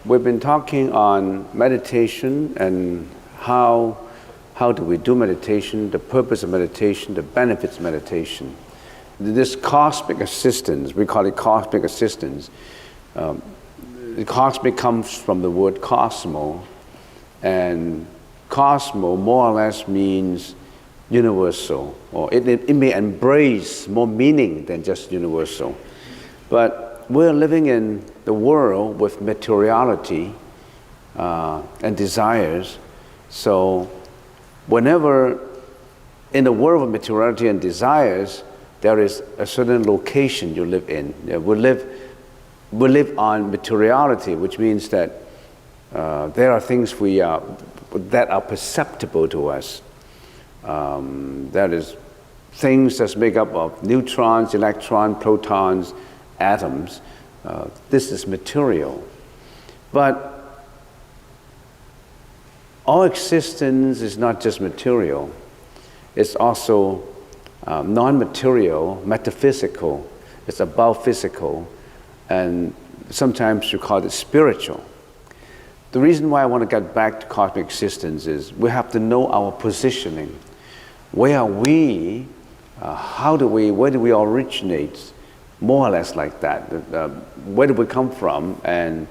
We've been talking on meditation and how do we do meditation, the purpose of meditation, the benefits of meditation. This cosmic assistance, we call it cosmic assistance. The cosmic comes from the word cosmo, and cosmo more or less means universal, or it may embrace more meaning than just universal. But we're living in the world with materiality and desires. So whenever in the world of materiality and desires, there is a certain location you live in. We live on materiality, which means that there are things that are perceptible to us. That is things that make up of neutrons, electrons, protons, atoms. This is material. But our existence is not just material. It's also non-material, metaphysical. It's above physical. And sometimes you call it spiritual. The reason why I want to get back to cosmic existence is we have to know our positioning. Where are we? Where do we originate? More or less like that. Where do we come from and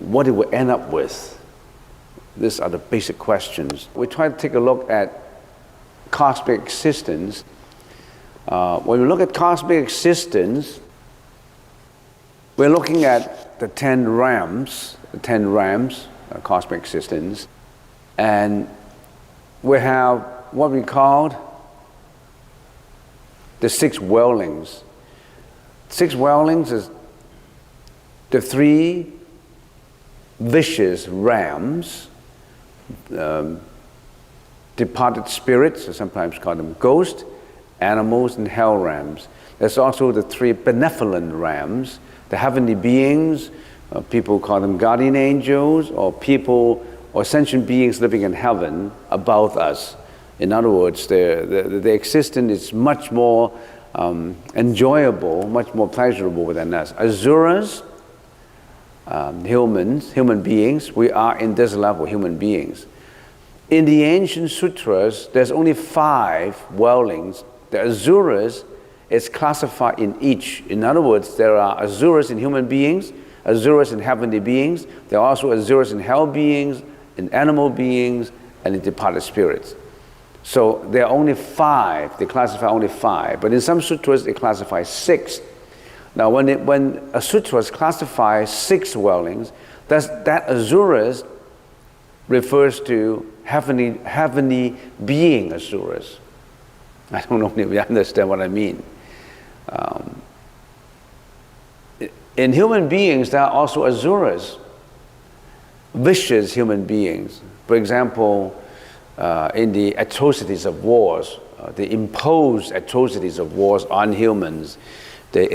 what do we end up with? These are the basic questions. We try to take a look at cosmic existence. When we look at cosmic existence, we're looking at the 10 realms, cosmic existence, and we have what we called the 6 dwellings. 6 dwellings is the 3 vicious realms, departed spirits, or sometimes call them ghosts, animals, and hell realms. There's also the 3 benevolent realms, the heavenly beings, people call them guardian angels, or people or sentient beings living in heaven above us. In other words, the existence is much more enjoyable, much more pleasurable than us. Asuras, human beings, we are in this level, human beings. In the ancient sutras, there's only 5 dwellings. The asuras is classified in each. In other words, there are asuras in human beings, asuras in heavenly beings. There are also asuras in hell beings, in animal beings, and in departed spirits. So there are only 5. They classify only 5. But in some sutras, they classify 6. Now, when a sutra classifies 6 dwellings, that asuras refers to heavenly being asuras. I don't know if you understand what I mean. In human beings, there are also asuras, vicious human beings. For example, in the atrocities of wars, the imposed atrocities of wars on humans, they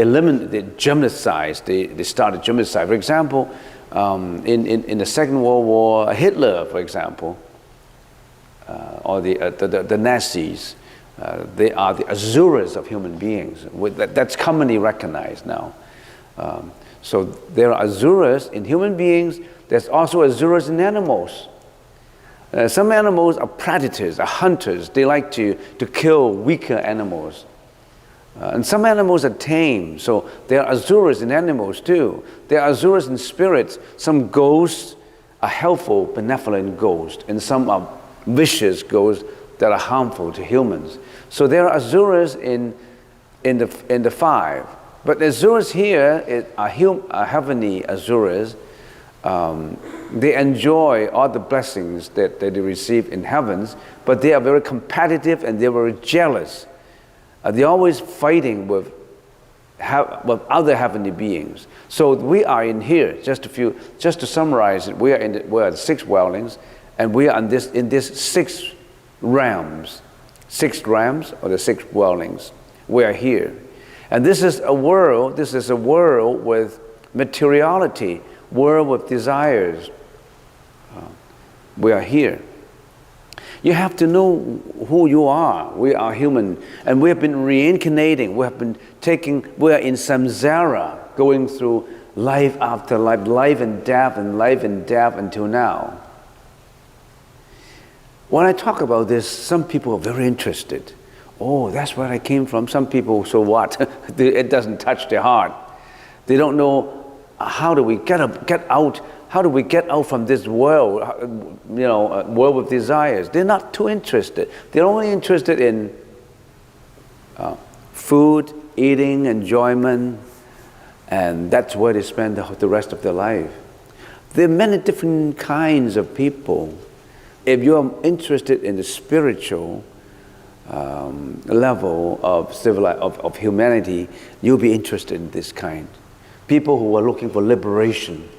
genocide, they started genocide. For example, in the Second World War, Hitler, for example, or the Nazis, they are the asuras of human beings. That's commonly recognized now. So there are asuras in human beings. There's also asuras in animals. Some animals are predators, are hunters. They like to kill weaker animals. And some animals are tame. So there are asuras in animals too. There are asuras in spirits. Some ghosts are helpful, benevolent ghosts, and some are vicious ghosts that are harmful to humans. So there are asuras in the 5. But the asuras here are heavenly asuras. They enjoy all the blessings that they receive in heavens, but they are very competitive and they're very jealous. They're always fighting with other heavenly beings. So we are in here. Just to summarize it, we are the 6 dwellings, and we are in this 6 realms. 6 realms or the 6 dwellings. We are here. And this is a world with materiality, world with desires. We are here. You have to know who you are. We are human, and we have been reincarnating. We are in samsara, going through life after life, life and death until now. When I talk about this, some people are very interested. Oh, that's where I came from. Some people, so what? It doesn't touch their heart. They don't know how do we get out. How do we get out from this world? World with desires. They're not too interested. They're only interested in food, eating, enjoyment, and that's where they spend the rest of their life. There are many different kinds of people. If you're interested in the spiritual level of humanity, you'll be interested in this kind. People who are looking for liberation.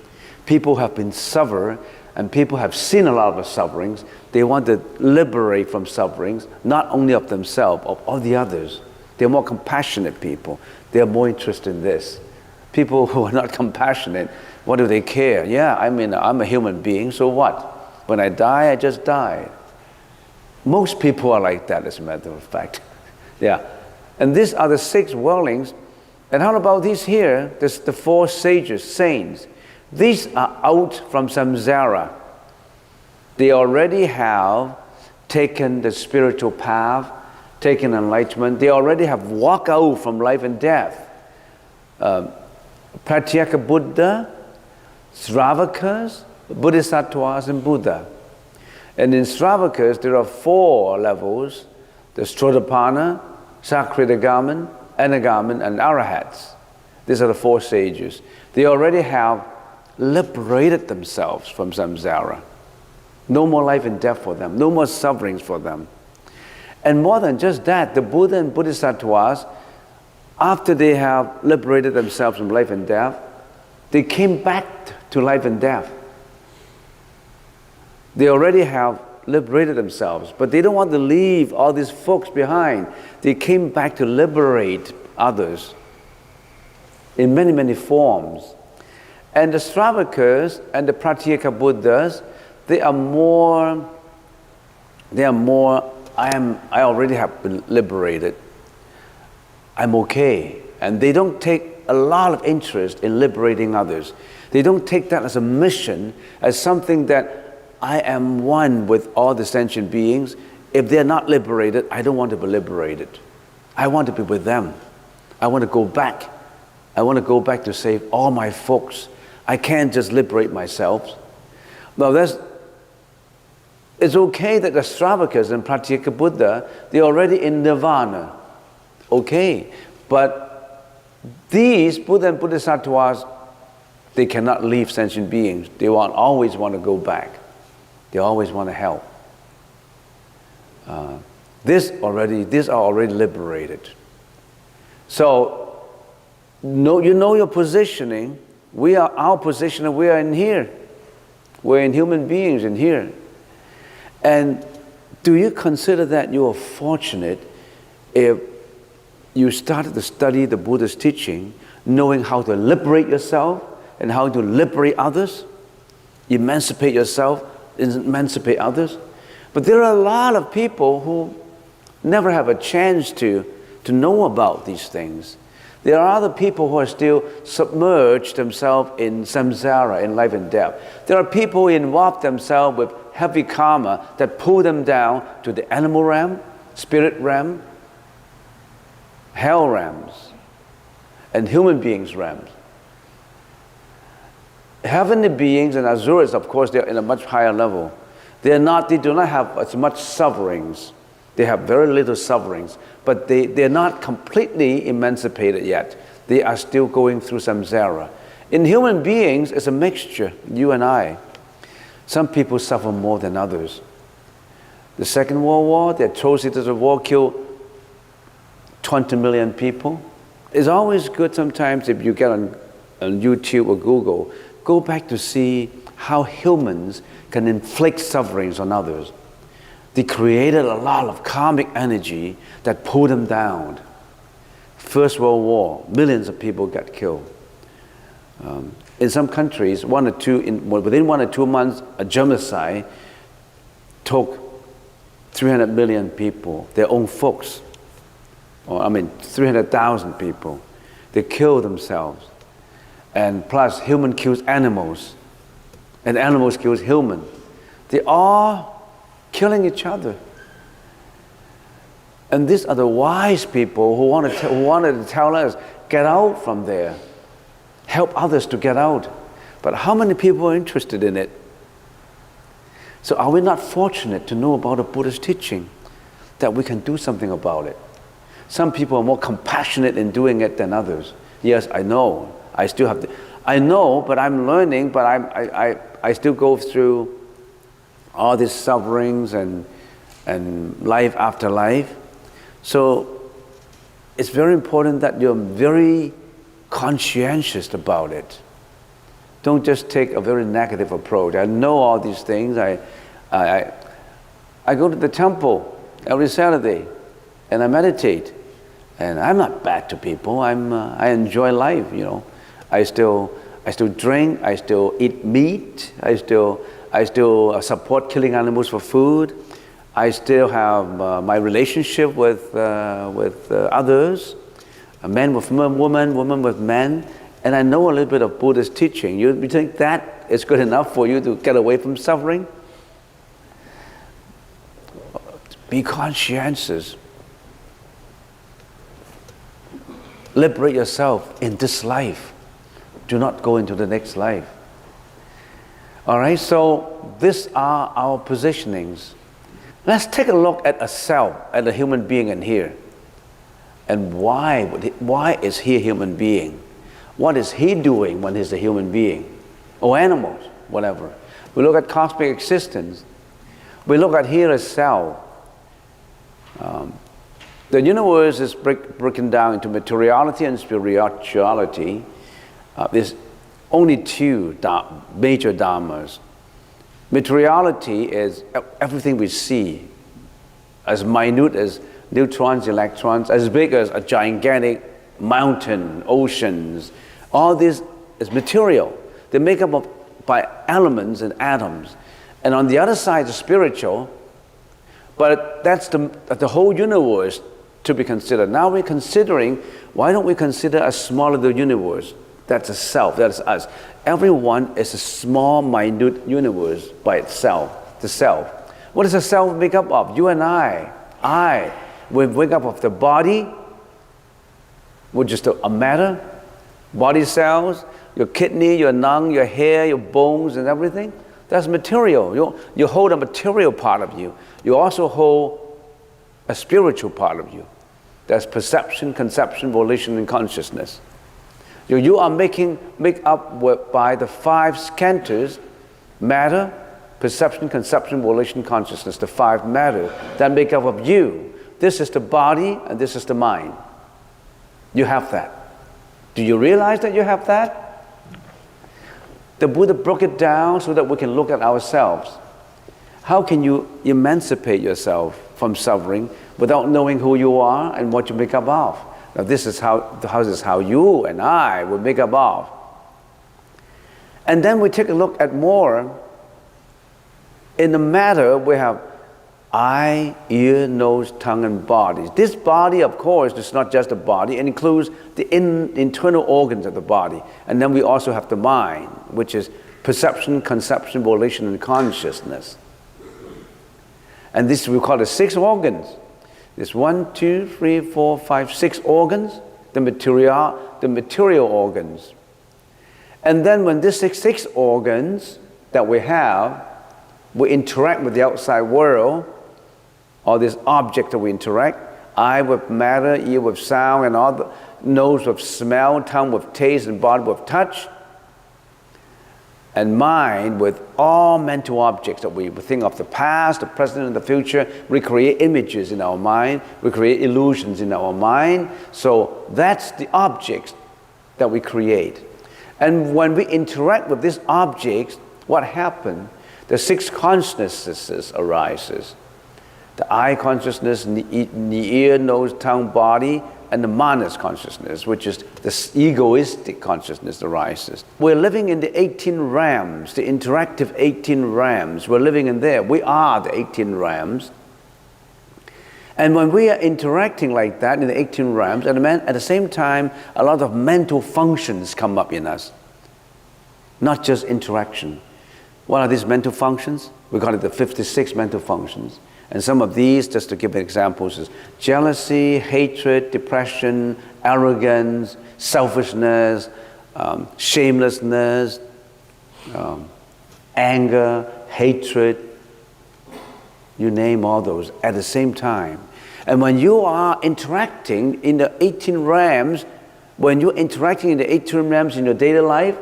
People who have been suffered, and people have seen a lot of sufferings. They want to liberate from sufferings, not only of themselves, of all the others. They're more compassionate people. They're more interested in this. People who are not compassionate, what do they care? Yeah, I mean, I'm a human being, so what? When I die, I just die. Most people are like that, as a matter of fact. Yeah. And these are the 6 worldlings. And how about these here? There's the 4 sages, saints. These are out from samsara. They already have taken the spiritual path, taken enlightenment. They already have walked out from life and death. Pratyeka Buddha, Sravakas, Bodhisattvas, and Buddha. And in Sravakas, there are 4 levels: the Strodapana, Sakritagaman, Anagaman, and Arahats. These are the 4 sages. They already have liberated themselves from samsara. No more life and death for them, no more sufferings for them. And more than just that, the Buddha and Bodhisattvas, after they have liberated themselves from life and death, they came back to life and death. They already have liberated themselves, but they don't want to leave all these folks behind. They came back to liberate others in many, many forms. And the Sravakas and the Pratyeka Buddhas, they are more, I already have been liberated. I'm okay. And they don't take a lot of interest in liberating others. They don't take that as a mission, as something that I am one with all the sentient beings. If they're not liberated, I don't want to be liberated. I want to be with them. I want to go back. I want to go back to save all my folks. I can't just liberate myself. Now it's okay that the Sravakas and Pratyeka Buddha, they're already in nirvana. Okay, but these Buddha and Bodhisattvas, they cannot leave sentient beings. They always want to go back. They always want to help. These are already liberated. So, you know your positioning. Our position, we are in here. We're in human beings in here. And do you consider that you are fortunate if you started to study the Buddha's teaching, knowing how to liberate yourself and how to liberate others, emancipate yourself, emancipate others? But there are a lot of people who never have a chance to know about these things. There are other people who are still submerged themselves in samsara, in life and death. There are people who involve themselves with heavy karma that pull them down to the animal realm, spirit realm, hell realms, and human beings realms. Heavenly beings and asuras, of course, they're in a much higher level. They do not have as much sufferings. They have very little sufferings, but they're not completely emancipated yet. They are still going through samsara. In human beings, it's a mixture, you and I. Some people suffer more than others. The Second World War, the atrocities of war killed 20 million people. It's always good sometimes if you get on YouTube or Google, go back to see how humans can inflict sufferings on others. They created a lot of karmic energy that pulled them down. First World War, millions of people got killed. In some countries, within 1 or 2 months, a genocide took 300 million people, their own folks. 300,000 people. They killed themselves. and plus human kills animals, and animals kills human. They are killing each other. And these are the wise people who wanted to tell us, get out from there. Help others to get out. But how many people are interested in it? So are we not fortunate to know about the Buddha's teaching, that we can do something about it? Some people are more compassionate in doing it than others. Yes, I know. I still have to. I know, but I'm learning, but I still go through all these sufferings and life after life. So it's very important that you're very conscientious about it. Don't just take a very negative approach. I know all these things. I go to the temple every Saturday and I meditate. And I'm not bad to people. I enjoy life, you know. I still drink. I still eat meat. I still support killing animals for food. I still have my relationship with others, men with women, women with men, and I know a little bit of Buddhist teaching. You think that is good enough for you to get away from suffering? Be conscientious. Liberate yourself in this life. Do not go into the next life. All right, so these are our positionings. Let's take a look at a self, at a human being in here. And why is he a human being? What is he doing when he's a human being? Or animals, whatever. We look at cosmic existence. We look at here as self. The universe is broken down into materiality and spirituality. There's only two major dharmas. Materiality is everything we see, as minute as neutrons, electrons, as big as a gigantic mountain, oceans. All this is material. They're made up by elements and atoms. And on the other side is spiritual, but that's the whole universe to be considered. Now we're considering, why don't we consider a smaller the universe? That's a self, that's us. Everyone is a small, minute universe by itself, the self. What does the self make up of? You and I. We make up of the body, which is a matter, body cells, your kidney, your lung, your hair, your bones and everything. That's material. You hold a material part of you. You also hold a spiritual part of you. That's perception, conception, volition, and consciousness. You are made up by the five skandhas: matter, perception, conception, volition, consciousness, the five matter that make up of you. This is the body and this is the mind. You have that. Do you realize that you have that? The Buddha broke it down so that we can look at ourselves. How can you emancipate yourself from suffering without knowing who you are and what you make up of? Now this is how you and I will make up of. And then we take a look at more. In the matter, we have eye, ear, nose, tongue, and body. This body, of course, is not just a body. It includes the internal organs of the body. And then we also have the mind, which is perception, conception, volition, and consciousness. And this we call the 6 organs. There's 1, 2, 3, 4, 5, 6 organs, the material organs. And then when these six organs that we have, we interact with the outside world, or this object that we interact, eye with matter, ear with sound, and all the nose with smell, tongue with taste, and body with touch, and mind with all mental objects that we think of the past, the present, and the future. We create images in our mind. We create illusions in our mind. So that's the objects that we create. And when we interact with these objects, what happens? The 6 consciousnesses arises. The eye consciousness, the ear, nose, tongue, body, and the manas consciousness, which is the egoistic consciousness arises. We're living in the 18 realms, the interactive 18 realms. We're living in there. We are the 18 realms. And when we are interacting like that in the 18 realms, at the same time, a lot of mental functions come up in us. not just interaction. What are these mental functions? We call it the 56 mental functions. And some of these, just to give examples, is jealousy, hatred, depression, arrogance, selfishness, shamelessness, anger, hatred, you name all those at the same time. And when you are interacting in the 18 realms, when you're interacting in the 18 realms in your daily life,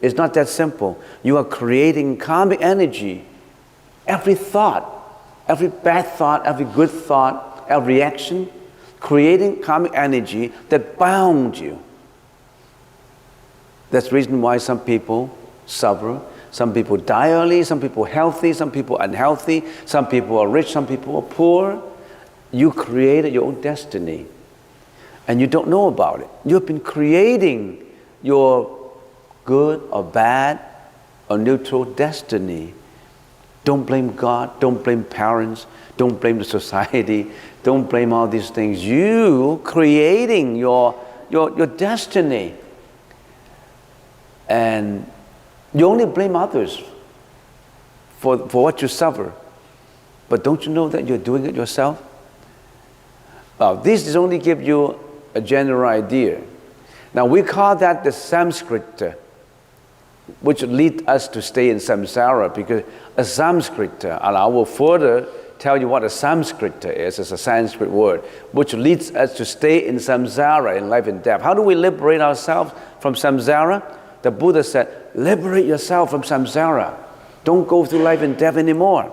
it's not that simple. You are creating karmic energy. Every thought, every bad thought, every good thought, every reaction, creating karmic energy that bound you. That's the reason why some people suffer. Some people die early, some people healthy, some people unhealthy, some people are rich, some people are poor. You created your own destiny and you don't know about it. You've been creating your good or bad or neutral destiny. Don't blame God, don't blame parents, don't blame the society, don't blame all these things. You creating your destiny. And you only blame others for what you suffer. But don't you know that you're doing it yourself? Now, this is only give you a general idea. Now, we call that the Sanskrit, which lead us to stay in samsara, because a Sanskrit, and I will further tell you what a Sanskrit is. It's a Sanskrit word, which leads us to stay in samsara, in life and death. How do we liberate ourselves from samsara? The Buddha said, liberate yourself from samsara. Don't go through life and death anymore.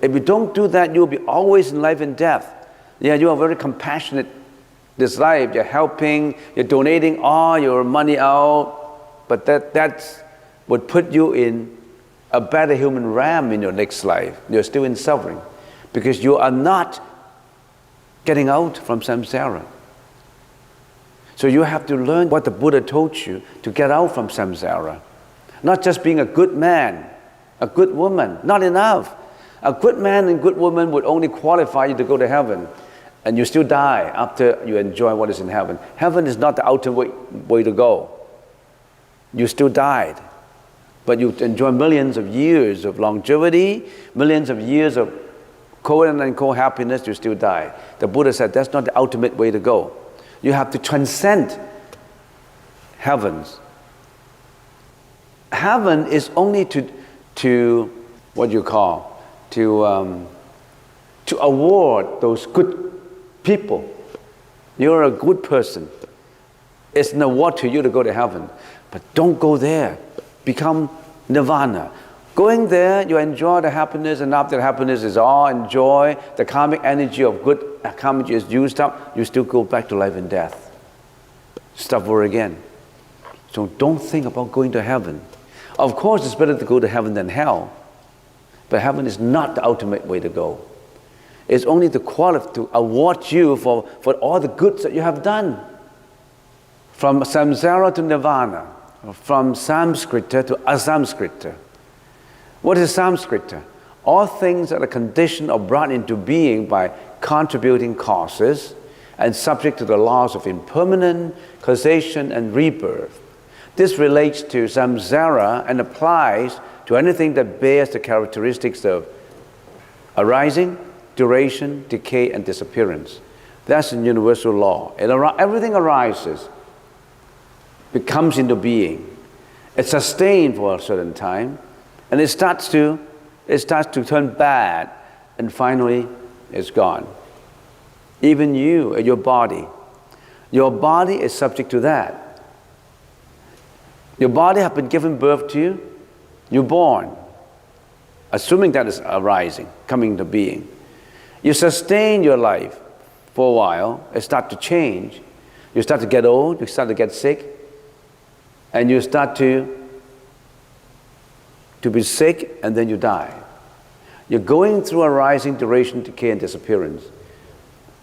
If you don't do that, you'll be always in life and death. Yeah, you are very compassionate this life. You're helping, you're donating all your money out, but that would put you in a better human realm in your next life. You're still in suffering because you are not getting out from samsara. So you have to learn what the Buddha told you to get out from samsara. Not just being a good man, a good woman, not enough. A good man and good woman would only qualify you to go to heaven, and you still die after you enjoy what is in heaven. Heaven is not the ultimate way to go. You still died, but you enjoy millions of years of longevity, millions of years of quote-unquote happiness, you still die. The Buddha said that's not the ultimate way to go. You have to transcend heavens. Heaven is only to what you call, to award those good people. You're a good person. It's an award to you to go to heaven. But don't go there. Become nirvana. Going there, you enjoy the happiness, and after the happiness is all enjoy, the karmic energy of good karmic is used up, you still go back to life and death. Start over again. So don't think about going to heaven. Of course, it's better to go to heaven than hell. But heaven is not the ultimate way to go. It's only to award you for all the goods that you have done. From samsara to nirvana, from samskrita to asamskrita. What is samskrita? All things that are conditioned or brought into being by contributing causes and subject to the laws of impermanent, causation, and rebirth. This relates to samsara and applies to anything that bears the characteristics of arising, duration, decay, and disappearance. That's a universal law. Everything arises, becomes into being. It's sustained for a certain time, and it starts to turn bad, and finally it's gone. Even you, your body is subject to that. Your body has been given birth to you, you're born, assuming that is arising, coming to being. You sustain your life for a while, it starts to change. You start to get old, you start to get sick, and you start to be sick, and then you die. You're going through arising, duration, decay, and disappearance.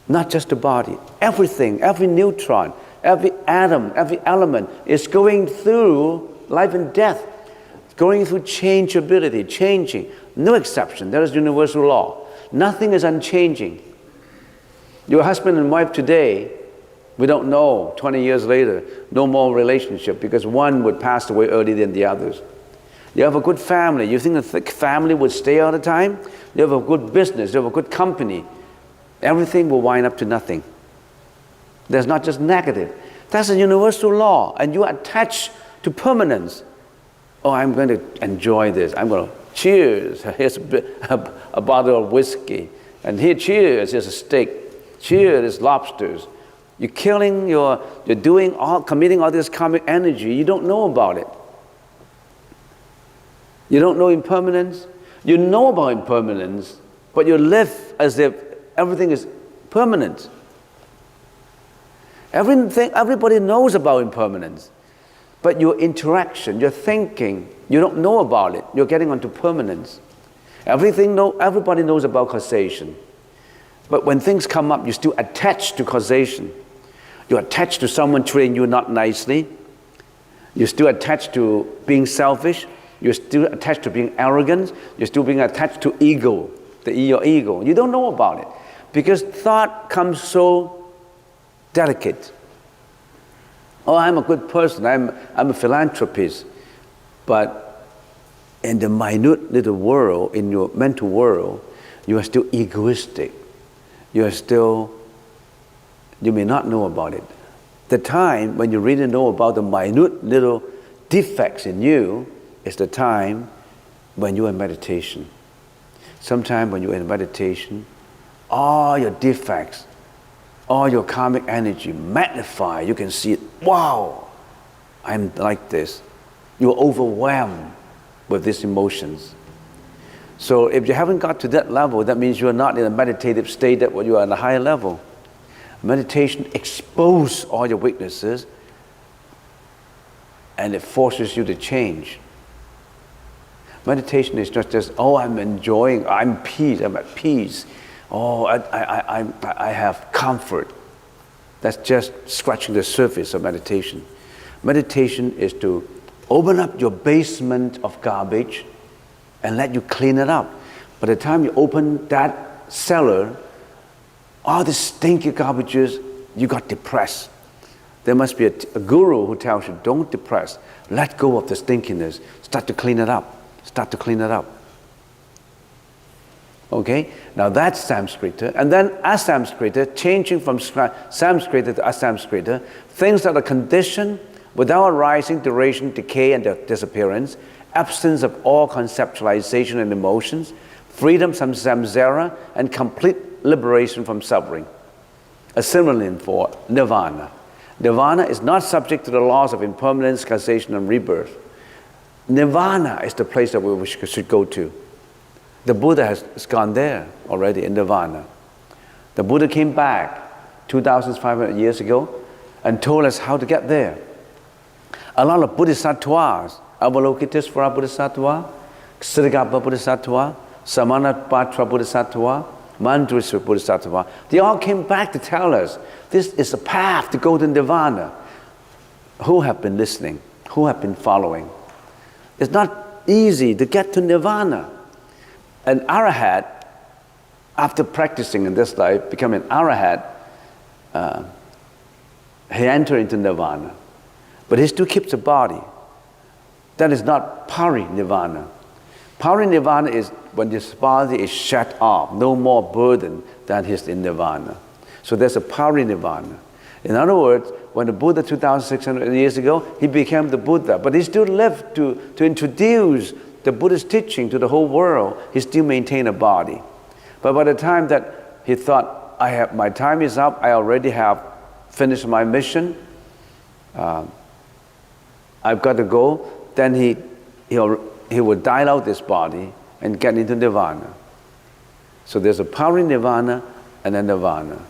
Not just the body. Everything, every neutron, every atom, every element is going through life and death, going through changeability, changing. No exception. That is universal law. Nothing is unchanging. Your husband and wife today We don't know 20 years later, no more relationship because one would pass away earlier than the others. You have a good family, you think the family would stay all the time? You have a good business, you have a good company, everything will wind up to nothing. There's not just negative. That's a universal law, and you attach to permanence. Oh, I'm going to enjoy this. I'm going to cheers. Here's a bottle of whiskey, and here, cheers. Here's a steak. Cheers, is lobsters. You're committing all this karmic energy. You don't know about it. You don't know impermanence. You know about impermanence, but you live as if everything is permanent. Everybody knows about impermanence, but your interaction, your thinking, you don't know about it. You're getting onto permanence. Everybody knows about causation, but when things come up, you still attach to causation. You're attached to someone treating you not nicely. You're still attached to being selfish. You're still attached to being arrogant. You're still being attached to ego, your ego. You don't know about it because thought comes so delicate. Oh, I'm a good person. I'm a philanthropist. But in the minute little world, in your mental world, you are still egoistic. You may not know about it. The time when you really know about the minute little defects in you is the time when you're in meditation. Sometime when you're in meditation, all your defects, all your karmic energy magnify. You can see it. Wow, I'm like this. You're overwhelmed with these emotions. So if you haven't got to that level, that means you're not in a meditative state that you are in a higher level. Meditation exposes all your weaknesses and it forces you to change. Meditation is not just, oh, I'm enjoying, I'm at peace. Oh, I have comfort. That's just scratching the surface of meditation. Meditation is to open up your basement of garbage and let you clean it up. By the time you open that cellar, all the stinky garbages, you got depressed. There must be a guru who tells you, don't depress. Let go of the stinkiness. Start to clean it up. Start to clean it up. Okay? Now that's Samskrita. And then Asamskrita, changing from Samskrita to Asamskrita, things that are conditioned without arising, duration, decay, and disappearance, absence of all conceptualization and emotions, freedom from samsara, and complete liberation from suffering. A synonym for nirvana. Nirvana is not subject to the laws of impermanence, causation, and rebirth. Nirvana is the place that we should go to. The Buddha has gone there already in nirvana. The Buddha came back 2,500 years ago and told us how to get there. A lot of bodhisattvas, Avalokitesvara Bodhisattva, Ksitigarbha Bodhisattva, Samanapatra Bodhisattva, Mandrisva Bodhisattva, they all came back to tell us this is a path to go to nirvana. Who have been listening? Who have been following? It's not easy to get to nirvana. An arahat, after practicing in this life, become an arahat, he entered into nirvana. But he still keeps a body. That is not parinirvana. Parinirvana is when this body is shut off, no more burden than he's in nirvana. So there's a parinirvana. In other words, when the Buddha 2,600 years ago, he became the Buddha, but he still lived to introduce the Buddhist teaching to the whole world. He still maintained a body. But by the time that he thought, my time is up, I already have finished my mission, I've got to go, then he would dial out this body and get into nirvana. So there's a parinirvana and a nirvana.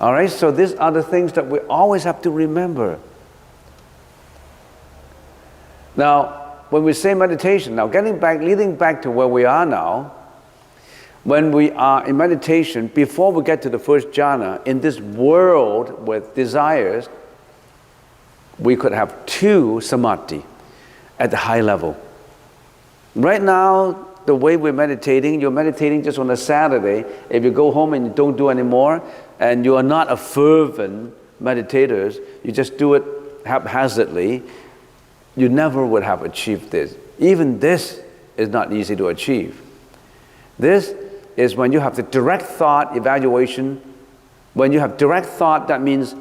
All right, so these are the things that we always have to remember. Now, when we say meditation, now leading back to where we are now, when we are in meditation, before we get to the first jhana, in this world with desires, we could have 2 samadhi at the high level. Right now, the way we're meditating, you're meditating just on a Saturday. If you go home and you don't do anymore, and you are not a fervent meditators, you just do it haphazardly, you never would have achieved this. Even this is not easy to achieve. This is when you have the direct thought evaluation. When you have direct thought, it means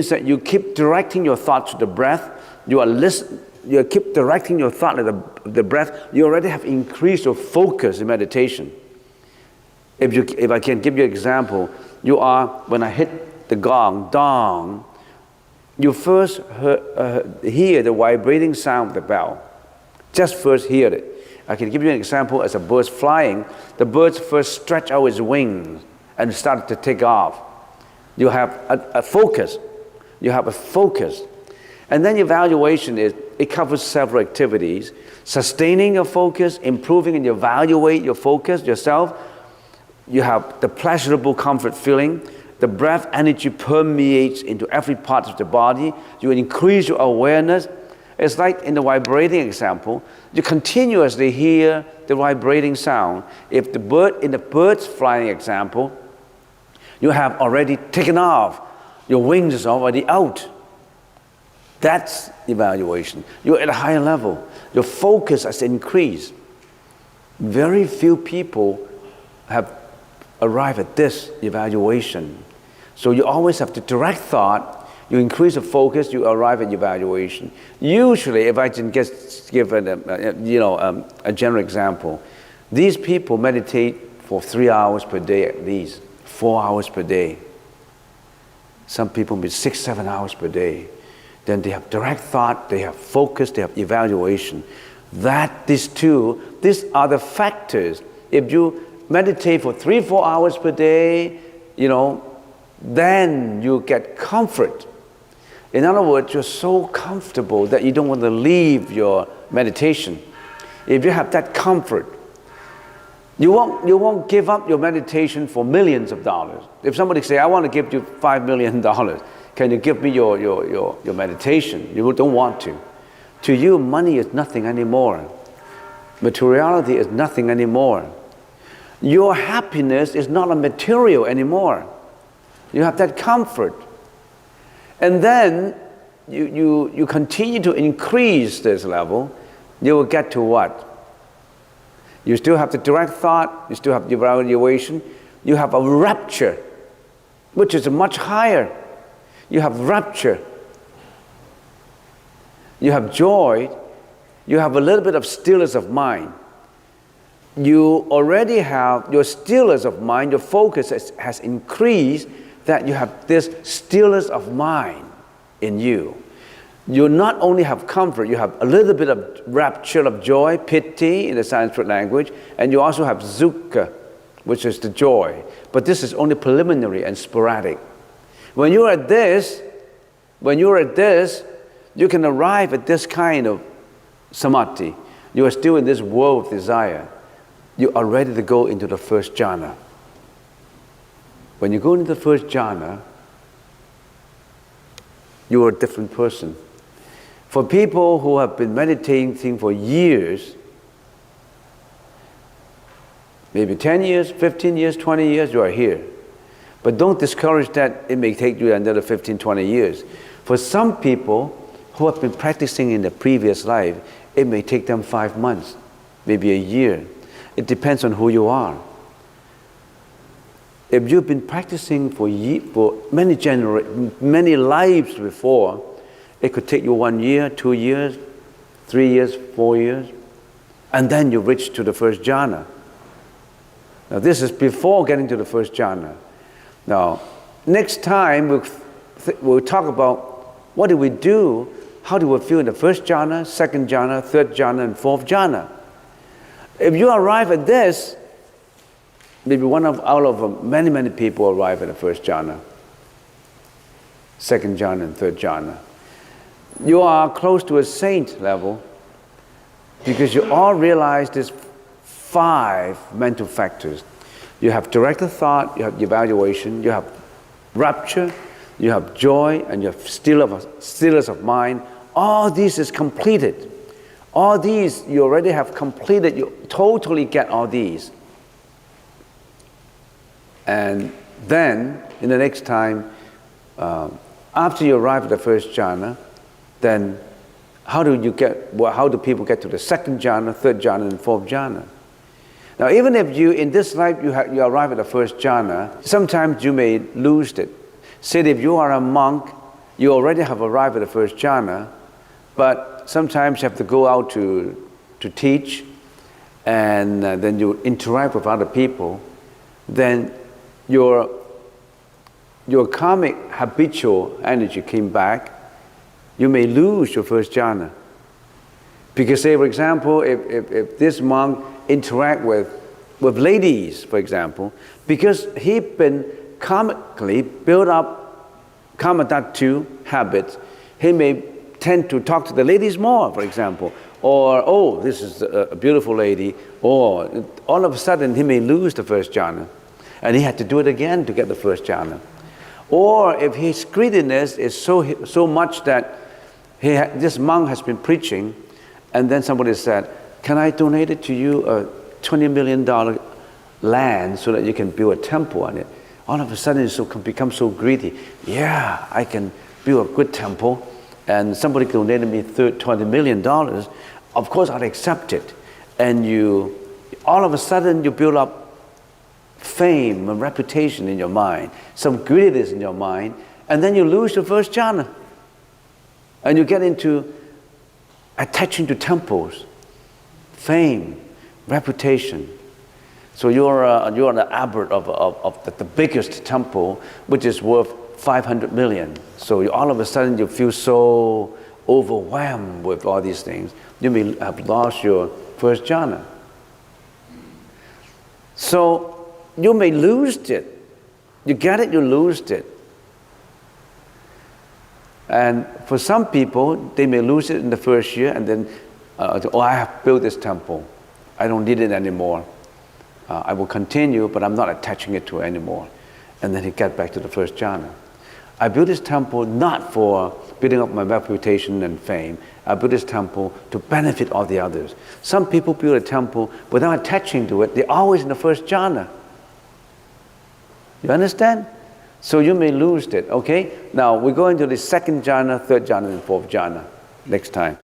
that you keep directing your thought to the breath. You keep directing your thought to the breath. You already have increased your focus in meditation. If I can give you an example, when I hit the gong, dong, you first hear the vibrating sound of the bell. Just first hear it. I can give you an example. As a bird's flying, the birds first stretch out its wings and start to take off. You have a focus. You have a focus. And then evaluation it covers several activities. Sustaining your focus, improving and evaluate your focus yourself. You have the pleasurable comfort feeling. The breath energy permeates into every part of the body. You increase your awareness. It's like in the vibrating example, you continuously hear the vibrating sound. If in the bird's flying example, you have already taken off. Your wings is already out. That's evaluation. You're at a higher level. Your focus has increased. Very few people have arrived at this evaluation. So you always have to direct thought. You increase the focus, you arrive at evaluation. Usually, if I can give a general example, these people meditate for 3 hours per day at least, 4 hours per day. Some people need 6, 7 hours per day. Then they have direct thought, they have focus, they have evaluation. These are the factors. If you meditate for 3, 4 hours per day, then you get comfort. In other words, you're so comfortable that you don't want to leave your meditation. If you have that comfort, you won't give up your meditation for millions of dollars. If somebody say, I want to give you $5 million, can you give me your meditation? You don't want to. To you, money is nothing anymore. Materiality is nothing anymore. Your happiness is not a material anymore. You have that comfort. And then you continue to increase this level, you will get to what? You still have the direct thought, you still have the evaluation, you have a rapture, which is much higher. You have rapture, you have joy, you have a little bit of stillness of mind. You already have your stillness of mind, your focus has increased, that you have this stillness of mind in you. You not only have comfort, you have a little bit of rapture of joy, piti in the Sanskrit language, and you also have sukha, which is the joy. But this is only preliminary and sporadic. When you're at this, you can arrive at this kind of samadhi. You are still in this world of desire. You are ready to go into the first jhana. When you go into the first jhana, you are a different person. For people who have been meditating for years, maybe 10 years, 15 years, 20 years, you are here. But don't discourage that it may take you another 15, 20 years. For some people who have been practicing in the previous life, it may take them 5 months, maybe a year. It depends on who you are. If you've been practicing for many lives before, it could take you 1 year, 2 years, 3 years, 4 years, and then you reach to the first jhana. Now this is before getting to the first jhana. Now, next time we'll talk about what do we do, how do we feel in the first jhana, second jhana, third jhana, and fourth jhana. If you arrive at this, maybe out of many people arrive at the first jhana, second jhana, and third jhana. You are close to a saint level because you all realize these 5 mental factors. You have directed thought, you have evaluation, you have rapture, you have joy, and you have stillness of mind. All these is completed. All these you already have completed. You totally get all these. And then, in the next time, after you arrive at the first jhana, then how do people get to the second jhana, third jhana, and fourth jhana? Now, even if in this life you arrive at the first jhana, sometimes you may lose it. Say if you are a monk, you already have arrived at the first jhana, but sometimes you have to go out to teach, and then you interact with other people, then your karmic habitual energy came back. You may lose your first jhana. Because say, for example, if this monk interact with ladies, for example, because he's been karmically built up kamadhatu habits, he may tend to talk to the ladies more, for example. Or, oh, this is a beautiful lady. Or all of a sudden he may lose the first jhana. And he had to do it again to get the first jhana. Or if his greediness is so much that this monk has been preaching, and then somebody said, can I donate it to you a $20 million land so that you can build a temple on it? All of a sudden he become so greedy. Yeah, I can build a good temple, and somebody donated me $20 million. Of course I'll accept it. And all of a sudden you build up fame and reputation in your mind, some greediness in your mind, and then you lose your first jhana. And you get into attaching to temples, fame, reputation. So you're the abbot of the biggest temple, which is worth 500 million. So all of a sudden you feel so overwhelmed with all these things. You may have lost your first jhana. So you may lose it. You get it, you lose it. And for some people, they may lose it in the first year, and then, I have built this temple. I don't need it anymore. I will continue, but I'm not attaching it to it anymore. And then he get back to the first jhana. I built this temple not for building up my reputation and fame. I built this temple to benefit all the others. Some people build a temple without attaching to it. They're always in the first jhana. You understand? So you may lose it, okay? Now, we're going to the second jhana, third jhana, and fourth jhana next time.